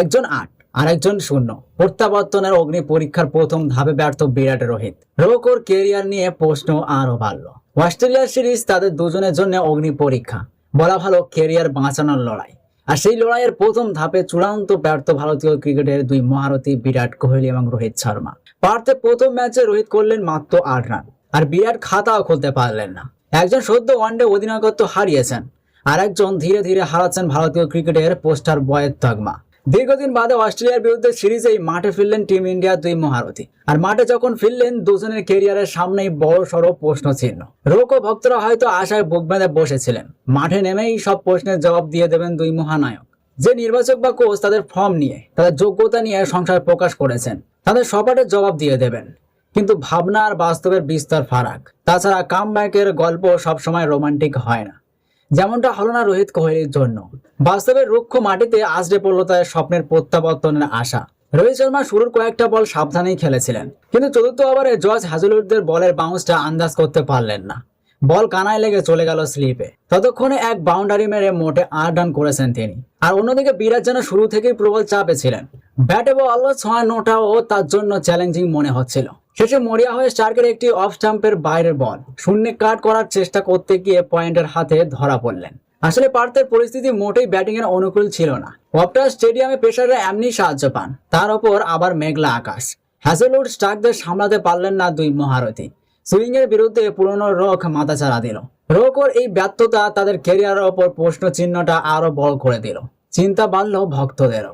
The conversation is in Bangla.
একজন ৮ আর একজন ০। প্রত্যাবর্তনের অগ্নি পরীক্ষার প্রথম ধাপে ব্যর্থ বিরাট রোহিত। রোকোর কেরিয়ার নিয়ে প্রশ্ন আরো বাড়ল। অস্ট্রেলিয়ার সিরিজ তাদের দুজনের জন্য অগ্নি পরীক্ষা, বলা ভালো কেরিয়ার বাঁচানোর লড়াই। আর সেই লড়াইয়ের প্রথম ধাপে চূড়ান্ত ব্যর্থ ভারতীয় ক্রিকেটের দুই মহারথী বিরাট কোহলি এবং রোহিত শর্মা। পার্থে প্রথম ম্যাচে রোহিত করলেন মাত্র ৮ রান, আর বিরাট খাতাও খুলতে পারলেন না। একজন সদ্য ওয়ানডে অধিনায়কত্ব হারিয়েছেন, আর একজন ধীরে ধীরে হারাচ্ছেন ভারতীয় ক্রিকেটের পোস্টার বয়ের তকমা। দীর্ঘদিন বাদে অস্ট্রেলিয়ার বিরুদ্ধে সিরিজেই মাঠে ফিরলেন টিম ইন্ডিয়ার দুই মহারথী। আর মাঠে যখন ফিরলেন, দুজনের ক্যারিয়ারের সামনেই বড় সড় প্রশ্ন চিহ্ন। রোকো ভক্তরা হয়তো আশায় বুক বেঁধে বসেছিলেন, মাঠে নেমেই সব প্রশ্নের জবাব দিয়ে দেবেন দুই মহানায়ক। যে নির্বাচক বা কোচ তাদের ফর্ম নিয়ে, তাদের যোগ্যতা নিয়ে সংশয় প্রকাশ করেছেন, তাদের সপাটের জবাব দিয়ে দেবেন। কিন্তু ভাবনা আর বাস্তবের বিস্তর ফারাক। তাছাড়া কামব্যাকের গল্প সবসময় রোমান্টিক হয় না, যেমনটা হলো না রোহিত কোহলির জন্য। বাস্তবের রুক্ষ মাটিতে আছড়ে পড়ল তাদের স্বপ্নের প্রত্যাবর্তনের আশা। রোহিত শর্মা শুরুর কয়েকটা বল সাবধানেই খেলেছিলেন, কিন্তু চতুর্থ ওভারে জর্জ হ্যাজেলউডদের বলের বাউন্সটা আন্দাজ করতে পারলেন না। বল কানায় লেগে চলে গেল স্লিপে। ততক্ষণে এক বাউন্ডারি মেরে মোটে ৮ রান করেছেন তিনি। আর অন্যদিকে বিরাট যেন শুরু থেকেই প্রবল চাপে ছিলেন। ব্যাটে বল ছোঁয়া নোটাও তার জন্য চ্যালেঞ্জিং মনে হচ্ছিল। শেষে মরিয়া হয়ে স্টার্কের একটি অফ স্টাম্পের বাইরের বল শূন্যে কাট করার চেষ্টা করতে গিয়ে পয়েন্টের হাতে ধরা পড়লেন। আসলে পার্থের পরিস্থিতি মোটেই ব্যাটিং এর অনুকূল ছিল না। ওয়াপটার স্টেডিয়ামে পেসাররা এমনি সাহায্য পান, তার ওপর আবার মেঘলা আকাশ। হ্যাজেলউড স্টার্কদের সামলাতে পারলেন না দুই মহারথী। সুইং এর বিরুদ্ধে পুরনো রোক মাথাচাড়া দিল। রোকোর এই ব্যর্থতা তাদের ক্যারিয়ারের ওপর প্রশ্ন চিহ্নটা আরো বড় করে দিল। চিন্তা বাড়ল ভক্তদেরও।